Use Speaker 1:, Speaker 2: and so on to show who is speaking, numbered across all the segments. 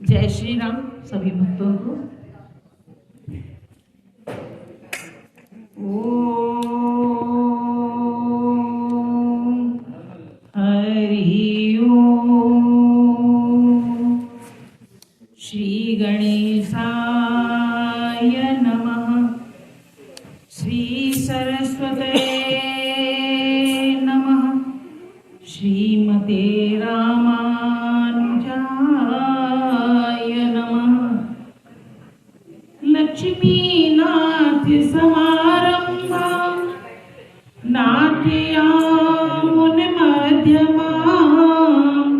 Speaker 1: जय श्री राम सभी भक्तों को। ओम हरि ओम। श्री गणेशाय नमः। श्री सरस्वते नमः। श्रीमते रामानुजाय नमः। लक्ष्मीनाथ समारंभां नाट्यामुनिमध्यमाम्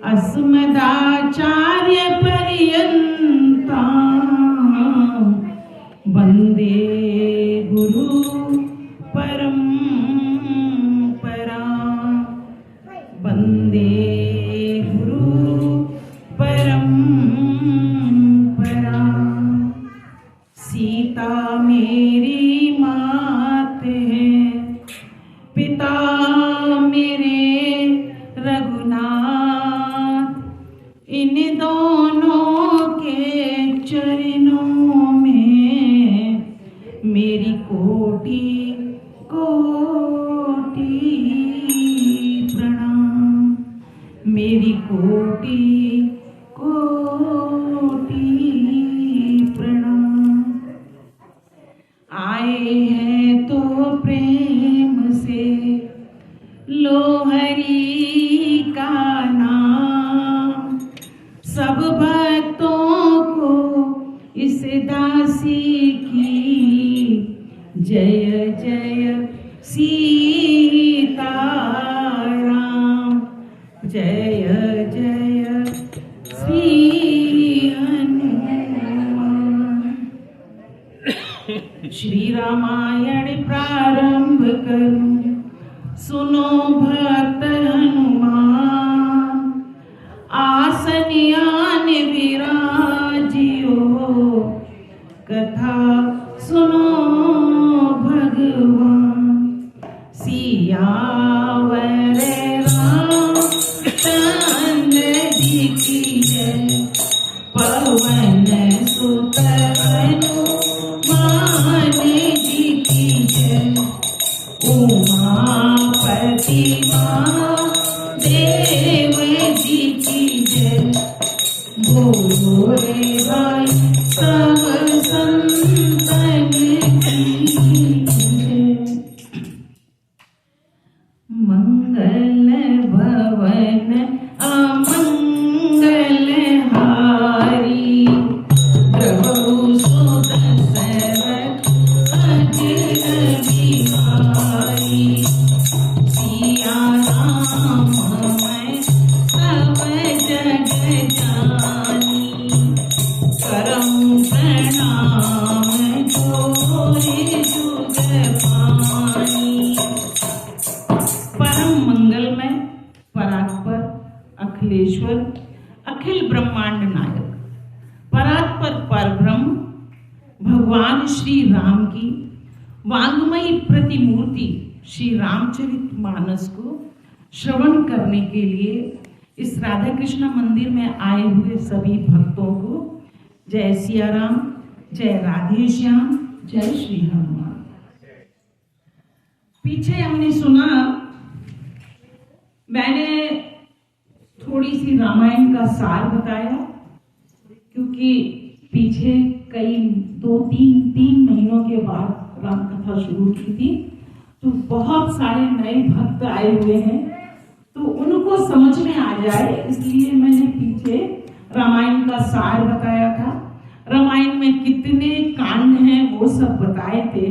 Speaker 1: अस्मदाचार्यपर्यन्तां वन्दे गुरु परम्परां। वन्दे गुरु परम्परां। सीता मेरी मात है, पिता मेरे रघुनाथ। इन दोनों के चरणों में मेरी कोटि कोटि प्रणाम। मेरी कोटि कोटि प्रणाम। आए हैं तो प्रेम से लो हरि का नाम। सब भक्तों को इस दासी की जय जय सीताराम। जय जय श्री हनुमान। श्री रामायण प्रारंभ करूं, सुनो भक्त हनुमान। आसन आन विराजियो, कथा सुनो भगवान। सियावर रामचंद्र जी की जय। पवन सुत हनुमान जी की जय। उमापति महादेव जी की जय। बोलो रे भाई सब संतन की जय। मंगल भवन अमंगल हारी। प्रभु सुदशरथ अजित बिहारी। सिया राम मैं सब जग जानी। करम प्रणाम जोरे जुग पानी। परम मंगलमय परात्पर अखिलेश्वर अखिल ब्रह्मांड नायक परात्पर परब्रह्म भगवान श्री राम की वांग्मयी प्रतिमूर्ति श्री रामचरितमानस को श्रवण करने के लिए इस राधा कृष्ण मंदिर में आए हुए सभी भक्तों को जय सिया राम, जय राधे श्याम, जय श्री हनुमान। पीछे हमने सुना, मैंने थोड़ी सी रामायण का सार बताया, क्योंकि पीछे कई 2-3 महीनों के बाद राम कथा शुरू की थी, तो बहुत सारे नए भक्त आए हुए हैं, तो उनको समझ में आ जाए इसलिए मैंने पीछे रामायण का सार बताया था। रामायण में कितने कांड हैं वो सब बताए थे,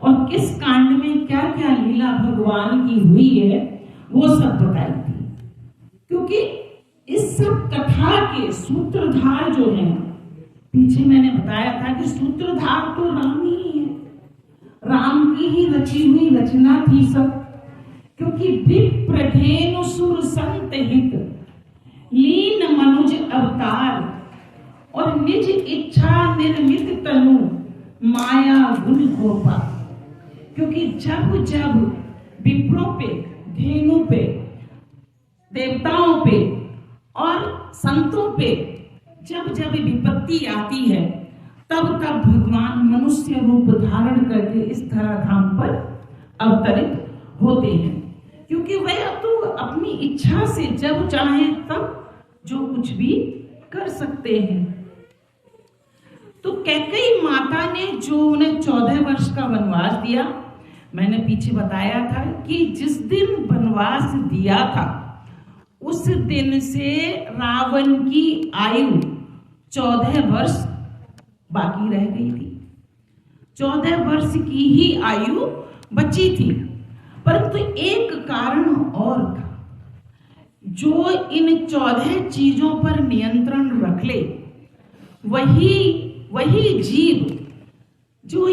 Speaker 1: और किस कांड में क्या क्या लीला भगवान की हुई है वो सब बताई थी। क्योंकि इस सब कथा के सूत्रधार जो हैं, पीछे मैंने बताया था कि सूत्रधार तो राम ही है, राम की ही रची हुई रचना थी सब। क्योंकि विप्रधेनु सुर संत हित लीन मनुज अवतार। और निज इच्छा निर्मित तनु माया गुण गोपा। क्योंकि जब जब विप्रों पे, धेनु पे, देवताओं पे और संतों पे जब जब विपत्ति आती है तब तब भगवान मनुष्य रूप धारण करके इस धराधाम पर अवतरित होते हैं, क्योंकि वह तो अपनी इच्छा से जब चाहे तब जो कुछ भी कर सकते हैं। तो कैकेयी माता ने जो उन्हें 14 वर्ष का वनवास दिया, मैंने पीछे बताया था कि जिस दिन वनवास दिया था उस दिन से रावण की आयु 14 वर्ष बाकी रह गई थी। 14 वर्ष की ही आयु बची थी, परंतु एक कारण और था। जो इन 14 चीजों पर नियंत्रण रख ले, वही जीव जो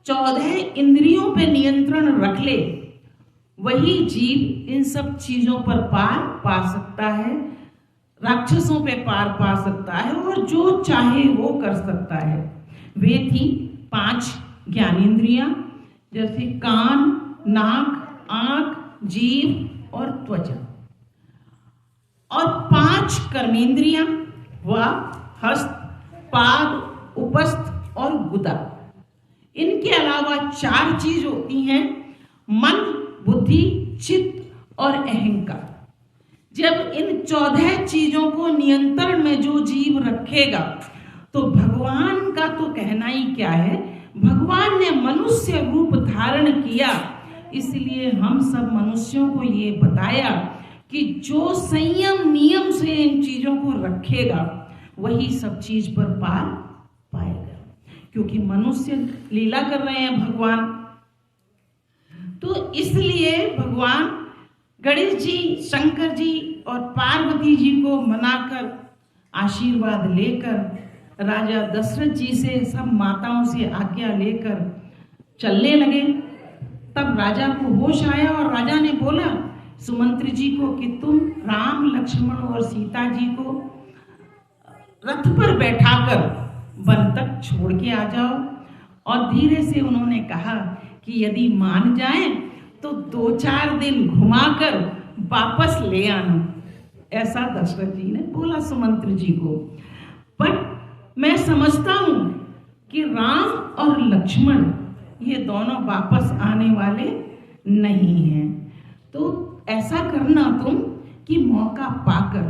Speaker 1: 14 इंद्रियों पे नियंत्रण रख ले, वही जीव इन सब चीजों पर पार पा सकता है, राक्षसों पे पार पा सकता है और जो चाहे वो कर सकता है। वे थी 5 ज्ञानेंद्रियां, जैसे कान, नाक, आंख, जीभ और त्वचा, और 5 कर्मेंद्रियां, वाक, हस्त, पाद, उपस्थ और गुदा। इनके अलावा 4 चीज होती हैं, मन, बुद्धि, चित्त और अहंकार। जब इन 14 चीजों को नियंत्रण में जो जीव रखेगा, तो भगवान का तो कहना ही क्या है, भगवान ने मनुष्य रूप धारण किया, इसलिए हम सब मनुष्यों को ये बताया कि जो संयम नियम से इन चीजों को रखेगा वही सब चीज पर पार पाएगा, क्योंकि मनुष्य लीला कर रहे हैं भगवान। तो इसलिए भगवान गणेश जी, शंकर जी और पार्वती जी को मनाकर आशीर्वाद लेकर राजा दशरथ जी से, सब माताओं से आज्ञा लेकर चलने लगे। तब राजा को होश आया और राजा ने बोला सुमंत्र जी को कि तुम राम, लक्ष्मण और सीता जी को रथ पर बैठाकर वन तक छोड़ के आ जाओ। और धीरे से उन्होंने कहा कि यदि मान जाएं तो 2-4 दिन घुमाकर वापस ले आना। ऐसा दशरथ जी ने बोला सुमंत्र जी को। पर मैं समझता हूं कि राम और लक्ष्मण ये दोनों वापस आने वाले नहीं हैं। तो ऐसा करना तुम कि मौका पाकर,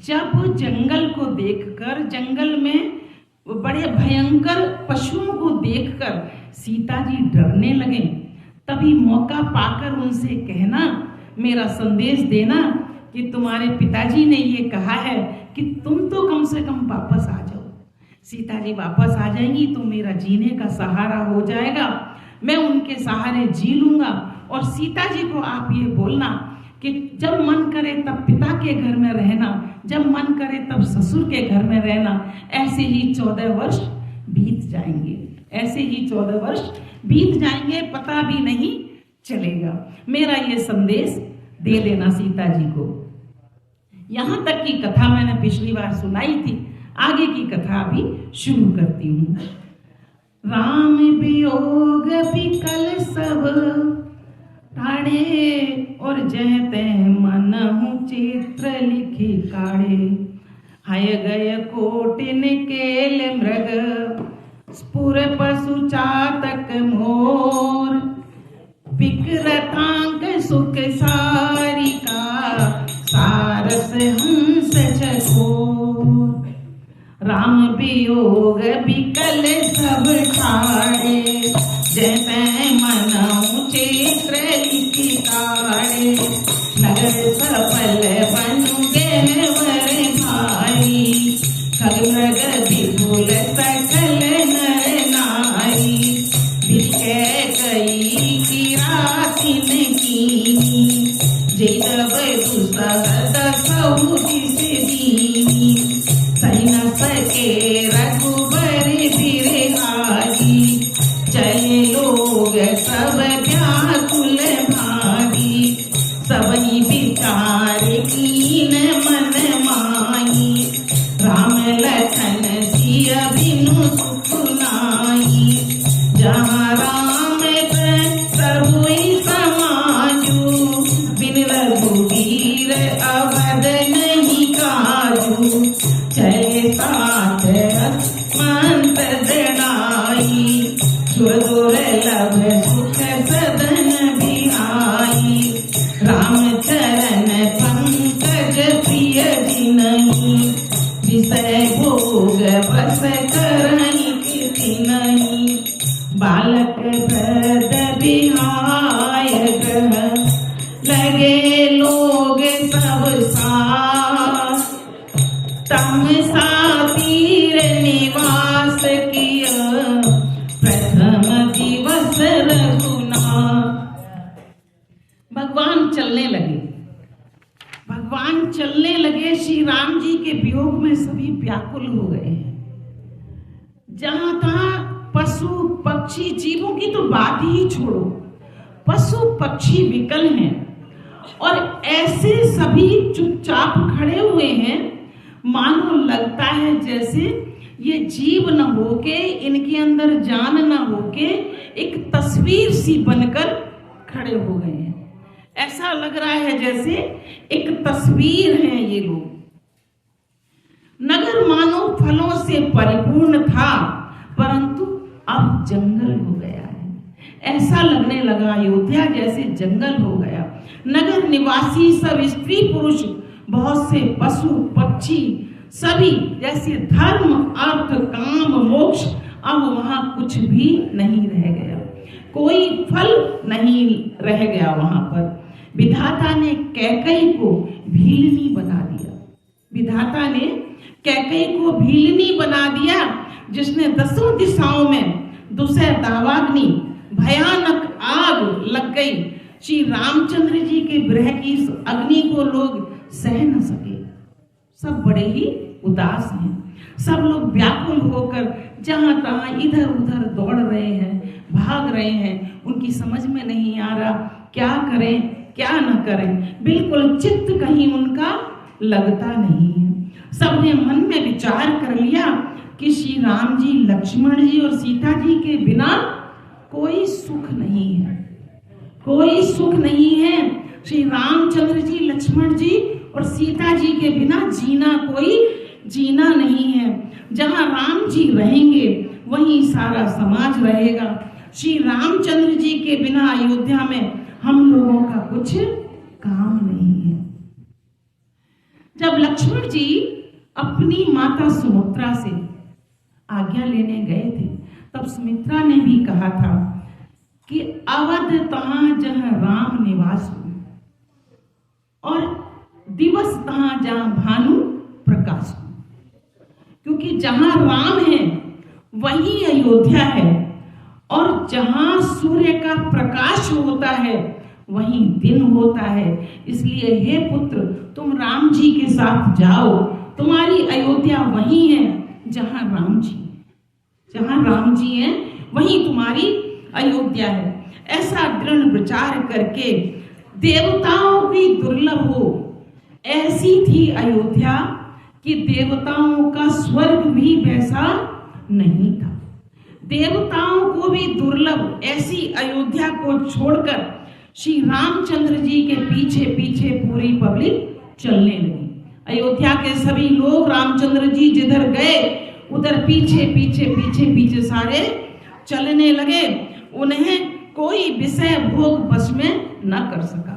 Speaker 1: जब जंगल को देखकर, जंगल में बड़े भयंकर पशुओं को देखकर सीता जी डरने लगे, तभी मौका पाकर उनसे कहना, मेरा संदेश देना कि तुम्हारे पिताजी ने ये कहा है कि तुम तो कम से कम वापस आ जाओ। सीता जी वापस आ जाएंगी तो मेरा जीने का सहारा हो जाएगा, मैं उनके सहारे जी लूंगा। और सीता जी को आप ये बोलना कि जब मन करे तब पिता के घर में रहना, जब मन करे तब ससुर के घर में रहना। ऐसे ही 14 वर्ष बीत जाएंगे, ऐसे ही 14 वर्ष बीत जाएंगे, पता भी नहीं चलेगा। मेरा ये संदेश दे देना सीता जी को। यहां तक की कथा मैंने पिछली बार सुनाई थी, आगे की कथा अभी शुरू करती हूँ। राम वियोग विकल सब ठाणे, और जहते मनहु चित्र लिखी काढ़े। हय गय कोटिन केल मृग, स्फुर पशु चातक मोर। विकृतांक सुख सारिका, सारस हंस चकोर। राम वियोग विकल सब ठाणे, जैसे मनहु चित्र लिखी काढ़े। नगर सफल बनु गहवर भाई, खगमृग विपुल सकल नर नारी। बिकै कई की रातिन कीनी, जेतब दुसह दसहु दिस दीनी। सही न सके रघुबर बिरहारी, चले लोग सब व्याकुल भारी। सबही विचार कीन मन माही, राम लखन सिय बिनु सुख नाई। जहाँ राम प्रभुई समाजू, बिन रघुवीर अवध नहीं काजू। चले विषय भोग बस करई किसी नहीं, बालक वृद्ध बिहाय ग्रह लगे लोग सब साथ, तमसा तीर निवास किया प्रथम दिवस रघुनाथ। भगवान चलने लगे, भगवान चलने लगे। श्री राम जी के वियोग में सभी व्याकुल हो गए हैं। जहां तहां पशु पक्षी, जीवों की तो बात ही छोड़ो, पशु पक्षी विकल हैं और ऐसे सभी चुपचाप खड़े हुए हैं, मानो लगता है जैसे ये जीव न होके, इनके अंदर जान न होके एक तस्वीर सी बनकर खड़े हो गए हैं। ऐसा लग रहा है जैसे एक तस्वीर है ये लोग। नगर मानो फलों से परिपूर्ण था, परंतु अब जंगल हो गया है। ऐसा लगने लगा अयोध्या जैसे जंगल हो गया। नगर निवासी सब स्त्री पुरुष, बहुत से पशु पक्षी, सभी जैसे धर्म अर्थ काम मोक्ष, अब वहां कुछ भी नहीं रह गया, कोई फल नहीं रह गया वहां पर। विधाता ने कैकेयी को भीलनी बना दिया, विधाता ने कैकेयी को भीलनी बना दिया, जिसने दसों दिशाओं में दुसह दावाग्नि भयानक आग लग गई। श्री रामचंद्र जी के विरह की इस अग्नि को लोग सह न सके, सब बड़े ही उदास हैं। सब लोग व्याकुल होकर जहां तहां इधर उधर दौड़ रहे हैं, भाग रहे हैं। उनकी समझ में नहीं आ रहा क्या करें क्या न करें, बिल्कुल चित्त कहीं उनका लगता नहीं है। सबने मन में विचार कर लिया कि श्री राम जी लक्ष्मण जी और सीता जी के बिना कोई सुख नहीं है, कोई सुख नहीं है। श्री रामचंद्र जी लक्ष्मण जी और सीता जी के बिना जीना कोई जीना नहीं है। जहां राम जी रहेंगे वहीं सारा समाज रहेगा। श्री रामचंद्र जी के बिना अयोध्या में हम लोगों का कुछ काम नहीं है। जब लक्ष्मण जी अपनी माता सुमित्रा से आज्ञा लेने गए थे, तब सुमित्रा ने भी कहा था कि अवध तहां जहां राम निवास हो और दिवस तहां जहां भानु प्रकाश हो, क्योंकि जहां राम है वहीं अयोध्या है और जहां सूर्य का प्रकाश होता है वहीं दिन होता है। इसलिए हे पुत्र, तुम राम जी के साथ जाओ, तुम्हारी अयोध्या वहीं है जहां राम जी, जहां राम जी हैं वहीं तुम्हारी अयोध्या है। ऐसा दृढ़ विचार करके देवताओं की दुर्लभ हो ऐसी थी अयोध्या कि देवताओं का स्वर्ग भी वैसा नहीं था। देवताओं को भी दुर्लभ ऐसी अयोध्या को छोड़कर श्री रामचंद्र जी के पीछे पीछे पूरी पब्लिक चलने लगी। अयोध्या के सभी लोग रामचंद्र जी जिधर गए उधर पीछे पीछे पीछे पीछे सारे चलने लगे। उन्हें कोई विषय भोग बस में न कर सका।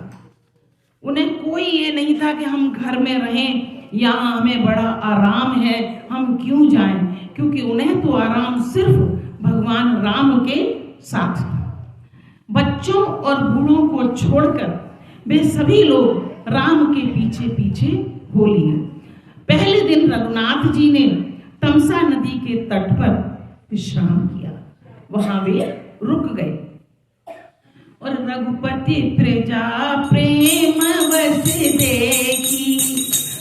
Speaker 1: उन्हें कोई ये नहीं था कि हम घर में रहें, यहाँ हमें बड़ा आराम है, हम क्यों जाएं, क्योंकि उन्हें तो आराम सिर्फ भगवान राम के साथ था। बच्चों और बूढ़ों को छोड़कर वे सभी लोग राम के पीछे पीछे हो लिए। पहले दिन रघुनाथ जी ने तमसा नदी के तट पर विश्राम किया, वहां वे रुक गए और रघुपति प्रजा प्रेम बस देखी,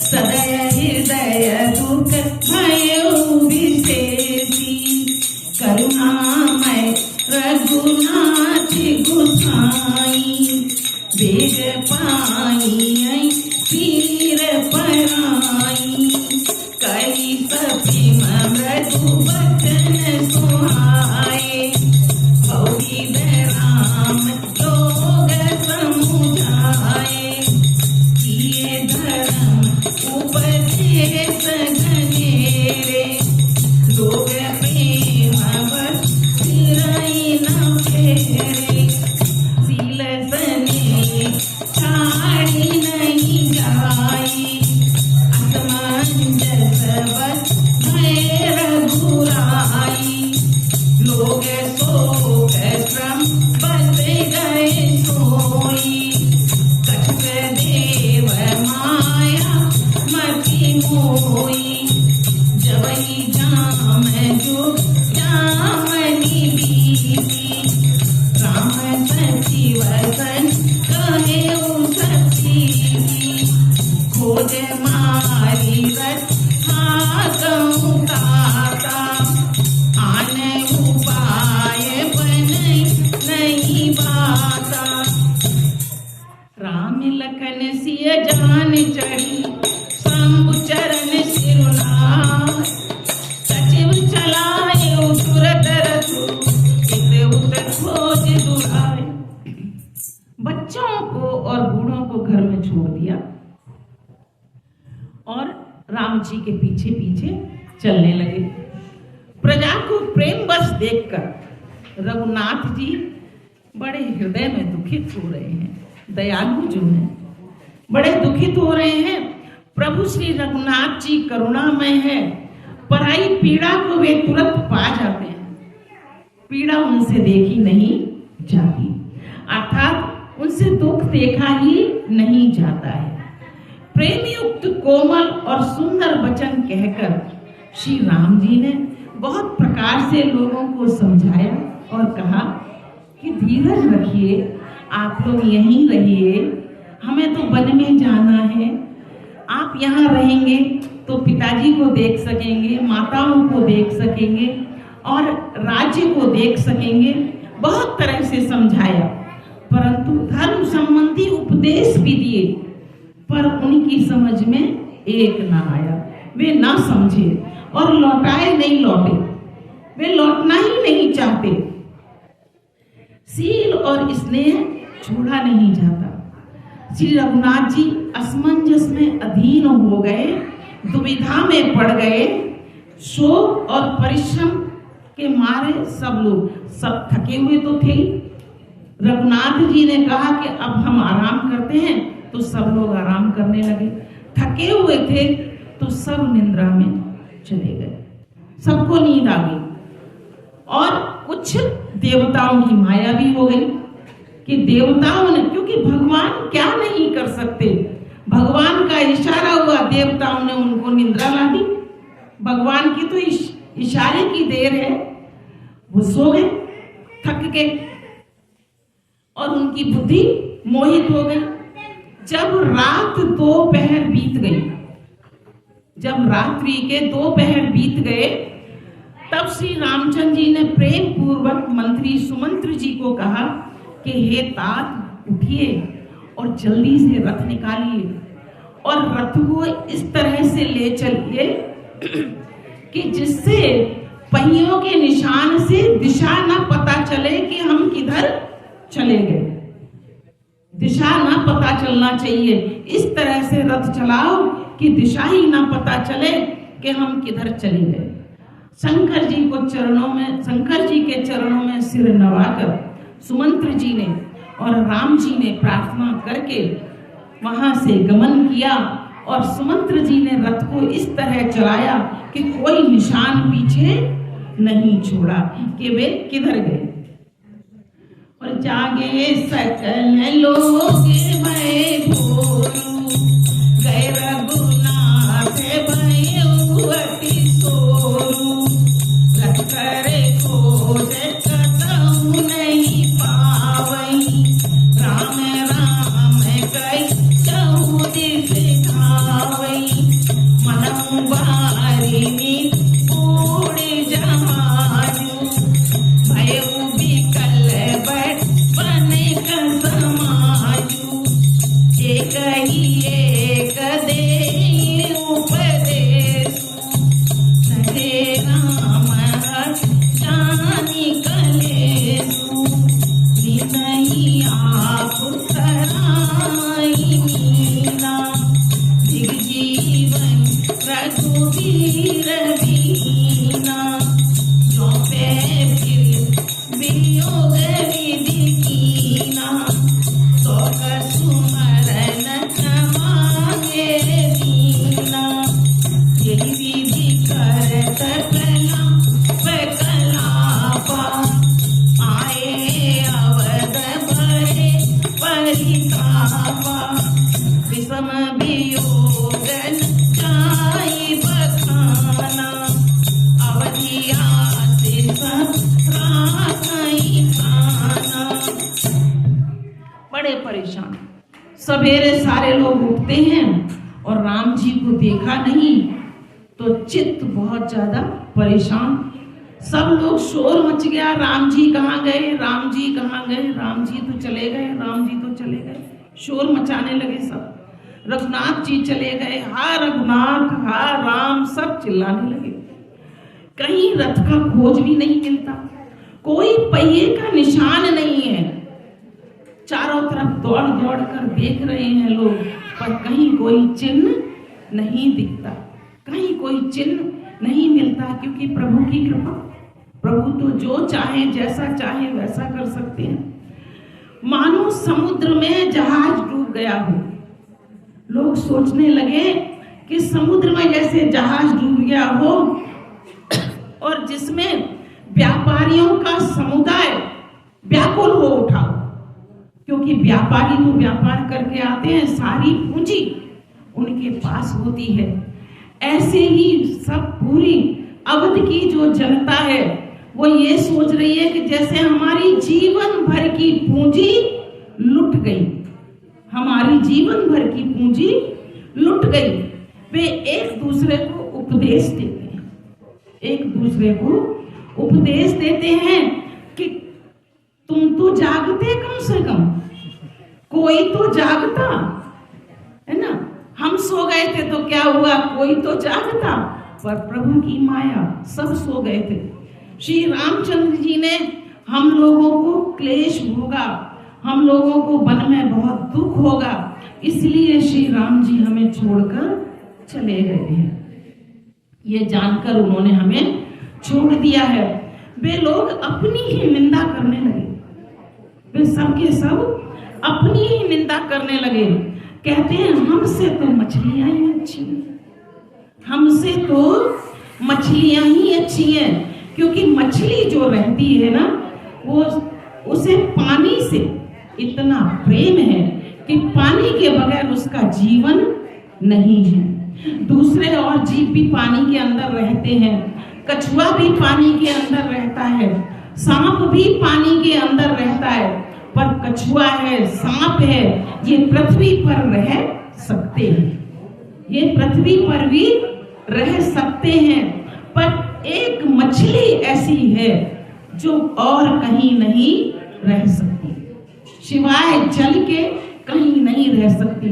Speaker 1: सदय हृदय दुख भयो विशेषी, करुणामय रघुनाथ गुसाई, बेग पाई पीर पराई, कई सभी मृदु बचन सुहाए, बहुविध राम लोग समुझाए, किए धर्म उपदेश घनेरे, लोग प्रेम बस सिरई न फेरे, सील सने छाड़ी नहीं जाई, असमंजस पीछे चलने लगे। प्रजा को प्रेम बस देखकर रघुनाथ जी बड़े हृदय में दुखित हो रहे हैं। दयालु जो हैं बड़े दुखित हो रहे हैं। प्रभु श्री रघुनाथ जी करुणामय है, पराई पीड़ा को वे तुरंत पा जाते हैं, पीड़ा उनसे देखी नहीं जाती, अर्थात उनसे दुख देखा ही नहीं जाता है। प्रेम युक्त कोमल और सुंदर वचन कहकर श्री राम जी ने बहुत प्रकार से लोगों को समझाया और कहा कि धीरज रखिए, आप लोग यहीं रहिए, हमें तो वन में जाना है। आप यहाँ रहेंगे तो पिताजी को देख सकेंगे, माताओं को देख सकेंगे और राज्य को देख सकेंगे। बहुत तरह से समझाया, परंतु धर्म संबंधी उपदेश भी दिए, पर उनकी समझ में एक ना आया। वे ना समझे और लौटाए नहीं लौटे, वे लौटना ही नहीं चाहते। सील और स्नेह छोड़ा नहीं जाता। श्री रघुनाथ जी असमंजस में अधीन हो गए, दुविधा में पड़ गए। शोक और परिश्रम के मारे सब थके हुए तो थे। रघुनाथ जी ने कहा कि अब हम आराम करते हैं, तो सब लोग आराम करने लगे। थके हुए थे तो सब निद्रा में चले गए, सबको नींद आ गई। और कुछ देवताओं की माया भी हो गई कि देवताओं ने, क्योंकि भगवान क्या नहीं कर सकते, भगवान का इशारा हुआ, देवताओं ने उनको निद्रा ला दी। भगवान की तो इशारे की देर है, वो सो गए, थक गए और उनकी बुद्धि मोहित हो गई। जब रात दोपहर बीत गई, जब रात्रि के दोपहर बीत गए, तब श्री रामचंद्र जी ने प्रेम पूर्वक मंत्री सुमंत्र जी को कहा कि हे तात, उठिए और जल्दी से रथ निकालिए और रथ को इस तरह से ले चलिए कि जिससे पहियों के निशान से दिशा न पता चले कि हम किधर चले गए। दिशा ना पता चलना चाहिए, इस तरह से रथ चलाओ कि दिशा ही ना पता चले कि हम किधर चले गए। शंकर जी के चरणों में सिर नवाकर सुमंत्र जी ने और राम जी ने प्रार्थना करके वहां से गमन किया और सुमंत्र जी ने रथ को इस तरह चलाया कि कोई निशान पीछे नहीं छोड़ा कि वे किधर गए। और जागे सकल लोग मैं भोलू, गए रघुनाथ भयो अति सोलू, रथ करे खोज कतहु नहीं पावई, राम राम कई कहूँ दिस धावई, मनहु बारिनी पूर्ण जहाजू, भयो बिकल बन समाजू, एक ही एक दे उपदेशु, सहे राम जानी कलेसु, नहीं आप सराई मीना, दिग्जीवन रघुवीर दीना, जो पे वियोग विधि कीना, तो सुमरन मांगे दीना, यही विधि करत कलापा, आए अवध भरे परितापा, विषम वियोगन जाई बखाना, अवधिया से बड़े परेशान। सवेरे सारे लोग उठते हैं और राम जी को देखा नहीं तो चित्त बहुत ज्यादा परेशान। सब लोग शोर मच गया, राम जी कहाँ गए, राम जी कहाँ गए, राम जी तो चले गए, राम जी तो चले गए। शोर मचाने लगे सब, रघुनाथ जी चले गए, हा रघुनाथ हा राम, सब चिल्लाने लगे। कहीं रथ का खोज भी नहीं मिलता, कोई पहिए का निशान नहीं है। चारों तरफ दौड़ दौड़ कर देख रहे हैं लोग, पर कहीं कोई चिन्ह नहीं दिखता, कहीं कोई चिन्ह नहीं मिलता, क्योंकि प्रभु की कृपा, प्रभु तो जो चाहे जैसा चाहे वैसा कर सकते हैं। मानो समुद्र में जहाज डूब गया हो। लोग सोचने लगे कि समुद्र में जैसे जहाज डूब गया हो और जिसमें व्यापारियों का समुदाय व्याकुल हो उठा, क्योंकि व्यापारी तो व्यापार करके आते हैं, सारी पूंजी उनके पास होती है। ऐसे ही सब पूरी अवध की जो जनता है वो ये सोच रही है कि जैसे हमारी जीवन भर की पूंजी लुट गई, हमारी जीवन भर की पूंजी लुट गई। वे एक दूसरे को उपदेश देते हैं, एक दूसरे को उपदेश देते हैं कि तुम तो जागते, कम से कम कोई तो जागता है ना। हम सो गए थे तो क्या हुआ, कोई तो जागता, पर प्रभु की माया सब सो गए थे। श्री रामचंद्र जी ने हम लोगों को क्लेश होगा, हम लोगों को वन में बहुत दुख होगा, इसलिए श्री राम जी हमें छोड़कर चले गए हैं। ये जानकर उन्होंने हमें छोड़ दिया है। वे लोग अपनी ही निंदा करने लगे, वे सब के सब अपनी ही निंदा करने लगे। कहते हैं हमसे तो मछलियां ही अच्छी हैं, हमसे तो मछलियां ही अच्छी हैं, क्योंकि मछली जो रहती है ना वो उसे पानी से इतना प्रेम है कि पानी के बगैर उसका जीवन नहीं है। दूसरे और जीव भी पानी के अंदर रहते हैं, कछुआ भी पानी के अंदर रहता है, सांप भी पानी के अंदर रहता है, पर कछुआ है, सांप है, ये पृथ्वी पर रह सकते हैं, ये पृथ्वी पर भी रह सकते हैं, पर एक मछली ऐसी है जो और कहीं नहीं रह सकती, सिवाय जल के कहीं नहीं रह सकती।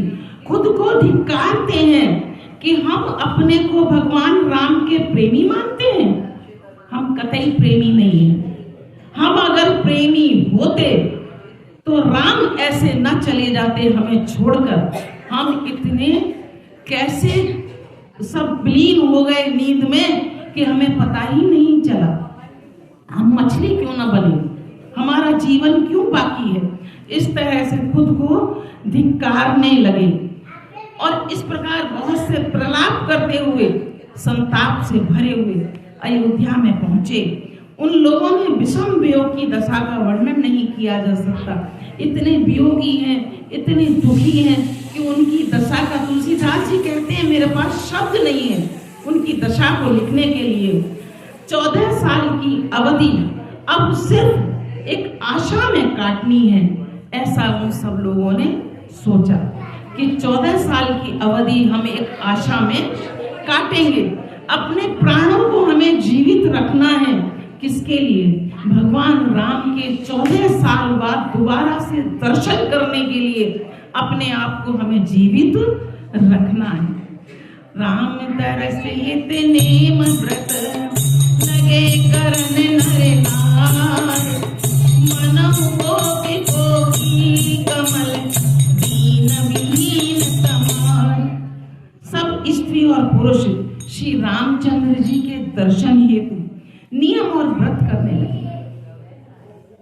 Speaker 1: खुद को धिक्कारते हैं कि हम अपने को भगवान राम के प्रेमी मानते हैं, हम कतई प्रेमी नहीं हैं। हम अगर प्रेमी होते तो राम ऐसे न चले जाते हमें छोड़कर। हम इतने कैसे सब विलीन हो गए नींद में कि हमें पता ही नहीं चला। हम मछली क्यों ना बने, हमारा जीवन क्यों बाकी है। इस तरह से खुद को धिक्कारने लगे और इस प्रकार बहुत से प्रलाप करते हुए, संताप से भरे हुए अयोध्या में पहुंचे। उन लोगों ने विषम वियोग की दशा का वर्णन नहीं किया जा सकता। इतने वियोगी हैं, इतने दुखी हैं कि उनकी दशा का, तुलसीदास जी कहते हैं मेरे पास शब्द नहीं है उनकी दशा को लिखने के लिए। 14 साल की अवधि अब सिर्फ एक आशा में काटनी है, ऐसा उन सब लोगों ने सोचा कि 14 साल की अवधि हम एक आशा में काटेंगे। अपने प्राणों को हमें जीवित रखना है, किसके लिए? भगवान राम के 14 साल बाद दोबारा से दर्शन करने के लिए अपने आप को हमें जीवित रखना है। राम तरसित नेम व्रत लगे करन नर नार, मनहु गोपी गोपी कमल दीन विहीन तमार। सब स्त्री और पुरुष श्री रामचंद्र जी के दर्शन हेतु नियम और व्रत करने लगे।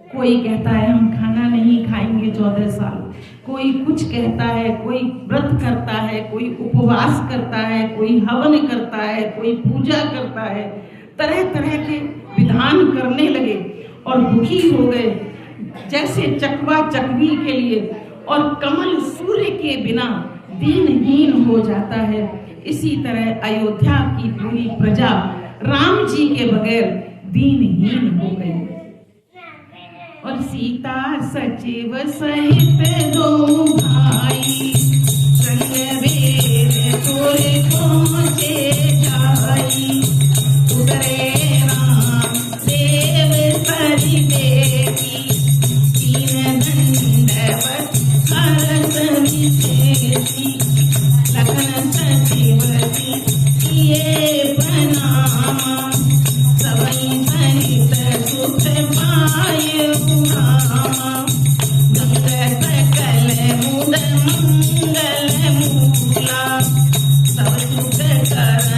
Speaker 1: कोई कहता है हम खाना नहीं खाएंगे 14 साल, कोई कुछ कहता है, कोई व्रत करता है, कोई उपवास करता है, कोई हवन करता है, कोई पूजा करता है, तरह तरह के विधान करने लगे और दुखी हो गए। जैसे चकवा चकवी के लिए और कमल सूर्य के बिना दीनहीन हो जाता है, इसी तरह अयोध्या की पूरी प्रजा राम जी के बगैर दीनहीन हो गई। और सीता सचिव सहित दो भाई, रंग बेर तोरे पहुँचे जाई, उतरे राम देव सरि देवी, तीन दंडवत हरत विशेषी, लखन सचिवती किए प्रणाम, सबई सहित सुख पाए उधाम, गंग सकल मुद मंगल मूला, सब सुख कर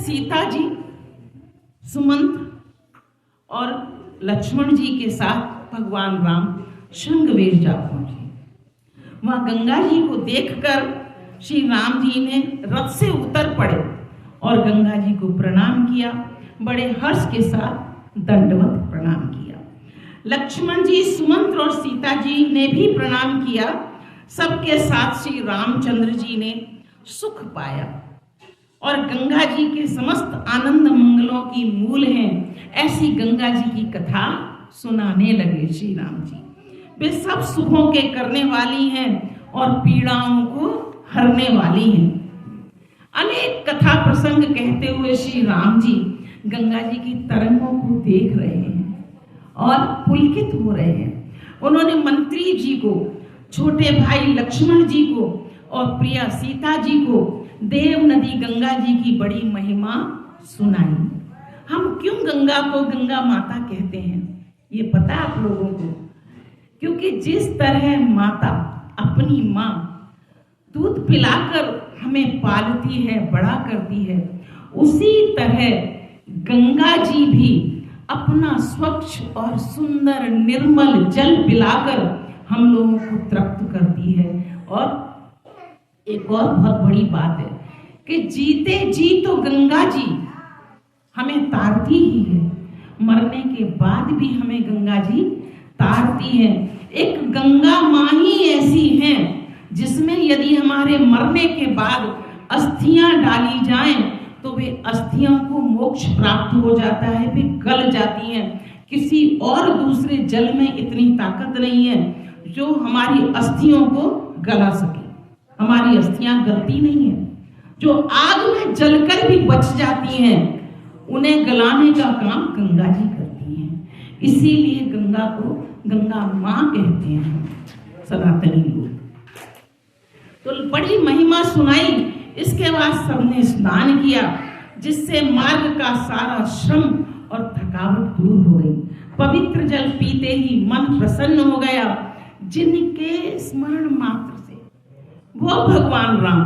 Speaker 1: सीता जी, सुमंत और लक्ष्मण जी के साथ भगवान राम श्रृंगवेर जा पहुंचे। वहां गंगा जी को देखकर श्री राम जी ने रथ से उतर पड़े और गंगा जी को प्रणाम किया, बड़े हर्ष के साथ दंडवत प्रणाम किया। लक्ष्मण जी, सुमंत और सीता जी ने भी प्रणाम किया। सबके साथ श्री रामचंद्र जी ने सुख पाया और गंगा जी के समस्त आनंद मंगलों की मूल हैं, ऐसी गंगा जी की कथा सुनाने लगे श्री राम जी। वे सब सुखों के करने वाली हैं और पीड़ाओं को हरने वाली हैं। अनेक कथा प्रसंग कहते हुए श्री राम जी गंगा जी की तरंगों को देख रहे हैं और पुलकित हो रहे हैं। उन्होंने मंत्री जी को, छोटे भाई लक्ष्मण जी को और प्रिया सीता जी को देव नदी गंगा जी की बड़ी महिमा सुनाई। हम क्यों गंगा को गंगा माता कहते हैं, ये पता है आप लोगों को? क्योंकि जिस तरह माता अपनी माँ दूध पिलाकर हमें पालती है, बड़ा करती है, उसी तरह गंगा जी भी अपना स्वच्छ और सुंदर निर्मल जल पिलाकर हम लोगों को तृप्त करती है। और एक और बहुत बड़ी बात है कि जीते जी तो गंगा जी हमें तारती ही है, मरने के बाद भी हमें गंगा जी तारती है। एक गंगा माँ ही ऐसी हैं जिसमें यदि हमारे मरने के बाद अस्थियां डाली जाएं तो वे अस्थियों को मोक्ष प्राप्त हो जाता है, वे गल जाती हैं। किसी और दूसरे जल में इतनी ताकत नहीं है जो हमारी अस्थियों को गला सके। हमारी अस्थियां गलती नहीं है। जो आग में जलकर भी बच जाती हैं, उन्हें गलाने का काम गंगा जी करती हैं। इसीलिए गंगा को गंगा माँ कहते हैं सनातनी लोग। तो बड़ी महिमा सुनाई। इसके बाद सबने स्नान किया, जिससे मार्ग का सारा श्रम और थकावट दूर हो गई। पवित्र जल पीते ही मन प्रसन्न हो गया। जिनके स्मरण मात्र से, वो भगवान राम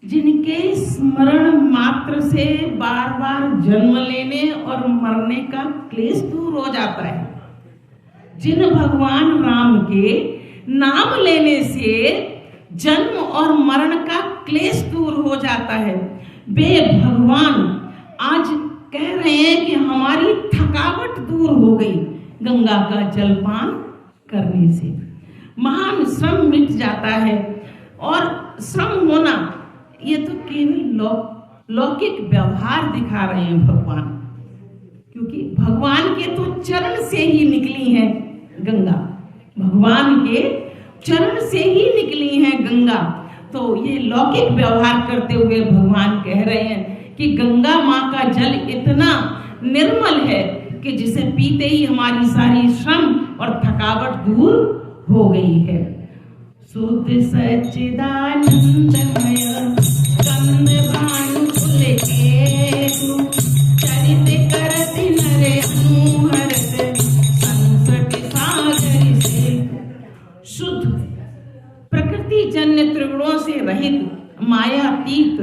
Speaker 1: जिनके स्मरण मात्र से बार बार जन्म लेने और मरने का क्लेश दूर हो जाता है, जिन भगवान राम के नाम लेने से जन्म और मरण का क्लेश दूर हो जाता है, वे भगवान आज कह रहे हैं कि हमारी थकावट दूर हो गई गंगा का जलपान करने से। महान श्रम मिट जाता है। और श्रम होना ये तो केवल लौकिक व्यवहार दिखा रहे हैं भगवान, क्योंकि भगवान के तो चरण से ही निकली है गंगा, भगवान के चरण से ही निकली है गंगा। तो ये लौकिक व्यवहार करते हुए भगवान कह रहे हैं कि गंगा माँ का जल इतना निर्मल है कि जिसे पीते ही हमारी सारी श्रम और थकावट दूर हो गई है। शुद्ध सच्चिदानंदमय कंद भानु पुलकेतु चरित करति नर अनुहरत संकट सागर से। शुद्ध प्रकृति जन्य त्रिगुणों से रहित मायातीत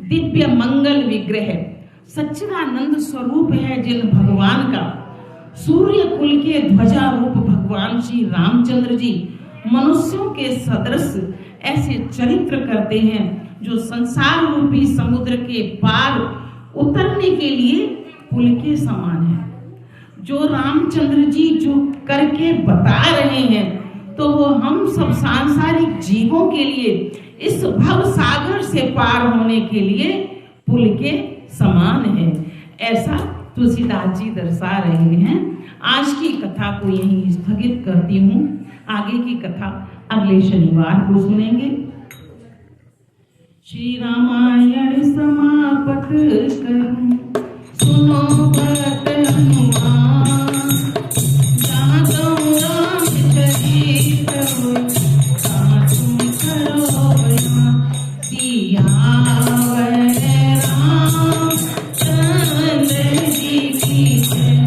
Speaker 1: दिव्य मंगल विग्रह सच्चिदानंद स्वरूप है जिन भगवान का सूर्य कुल के ध्वजा रूप भगवान श्री रामचंद्र जी मनुष्यों के सदृश ऐसे चरित्र करते हैं जो संसार रूपी समुद्र के पार उतरने के लिए पुल के समान है। जो रामचंद्र जी जो करके बता रहे हैं तो वो हम सब सांसारिक जीवों के लिए इस भव सागर से पार होने के लिए पुल के समान है, ऐसा तुलसीदास जी दर्शा रहे हैं। आज की कथा को यहीं स्थगित करती हूँ। आगे की कथा अगले शनिवार को सुनेंगे। श्री रामायण समापत करूं सुनो भक्त हनुमान, जहाँ कहूँ राम चरित कहाँ तुम करो बयान। सियावर रामचंद्र जी की जय,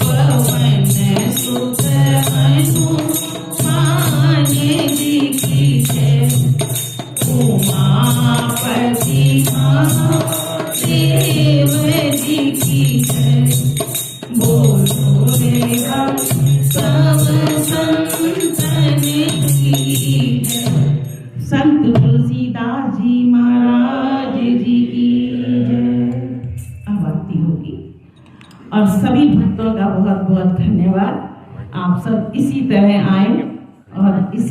Speaker 1: पवन सुत हनुमान जी की जय। उमापति महादेव संत तुलसीदास जी महाराज जी की जय। अब आरती होगी और सभी भक्तों का बहुत बहुत धन्यवाद। आप सब इसी तरह आए और इस